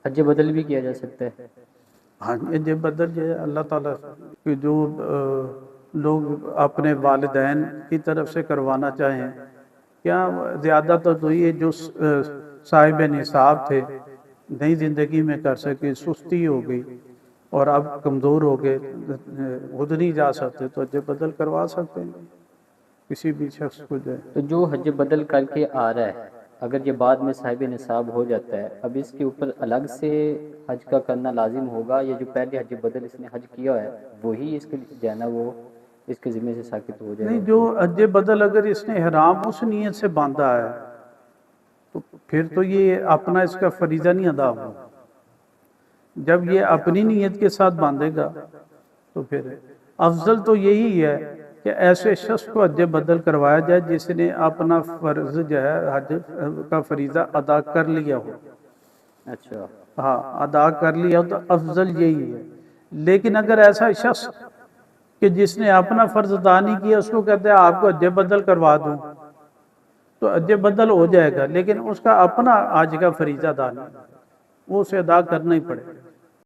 حج بدل بھی کیا جا سکتا ہے؟ ہاں یہ بدل یہ اللہ تعالیٰ کہ جو لوگ اپنے والدین کی طرف سے کروانا چاہیں، کیا زیادہ تو یہ جو صاحب نصاب تھے نئی زندگی میں کر سکے، سستی ہو گئی اور اب کمزور ہو گئے، خود نہیں جا سکتے، تو حج بدل کروا سکتے ہیں کسی بھی شخص کو جو ہے۔ تو جو حج بدل کر کے آ رہا ہے، اگر یہ بعد میں صاحب نصاب ہو جاتا ہے، اب اس کے اوپر الگ سے حج کا کرنا لازم ہوگا، یا جو پہلے حج بدل اس نے حج کیا ہے وہی اس کے جو ہے نا وہ اس کے ذمہ سے ساقط ہو جائے گا؟ نہیں، جو حج بدل اگر اس نے احرام اس نیت سے باندھا ہے تو پھر تو یہ اپنا اس کا فریضہ نہیں ادا ہوا۔ جب یہ اپنی نیت کے ساتھ باندھے گا تو پھر افضل تو یہی ہے کہ ایسے شخص کو حج بدل کروایا جائے جس نے اپنا فرض جو ہے حج کا فریضہ ادا کر لیا ہو۔ اچھا، ہاں ادا کر لیا ہو تو افضل یہی ہے۔ لیکن اگر ایسا شخص کہ جس نے اپنا فرض ادا نہیں کیا، اس کو کہتے ہیں آپ کو حج بدل کروا دوں، تو حج بدل ہو جائے گا لیکن اس کا اپنا حج کا فریضہ ادا نہیں، وہ اسے ادا کرنا ہی پڑے گا۔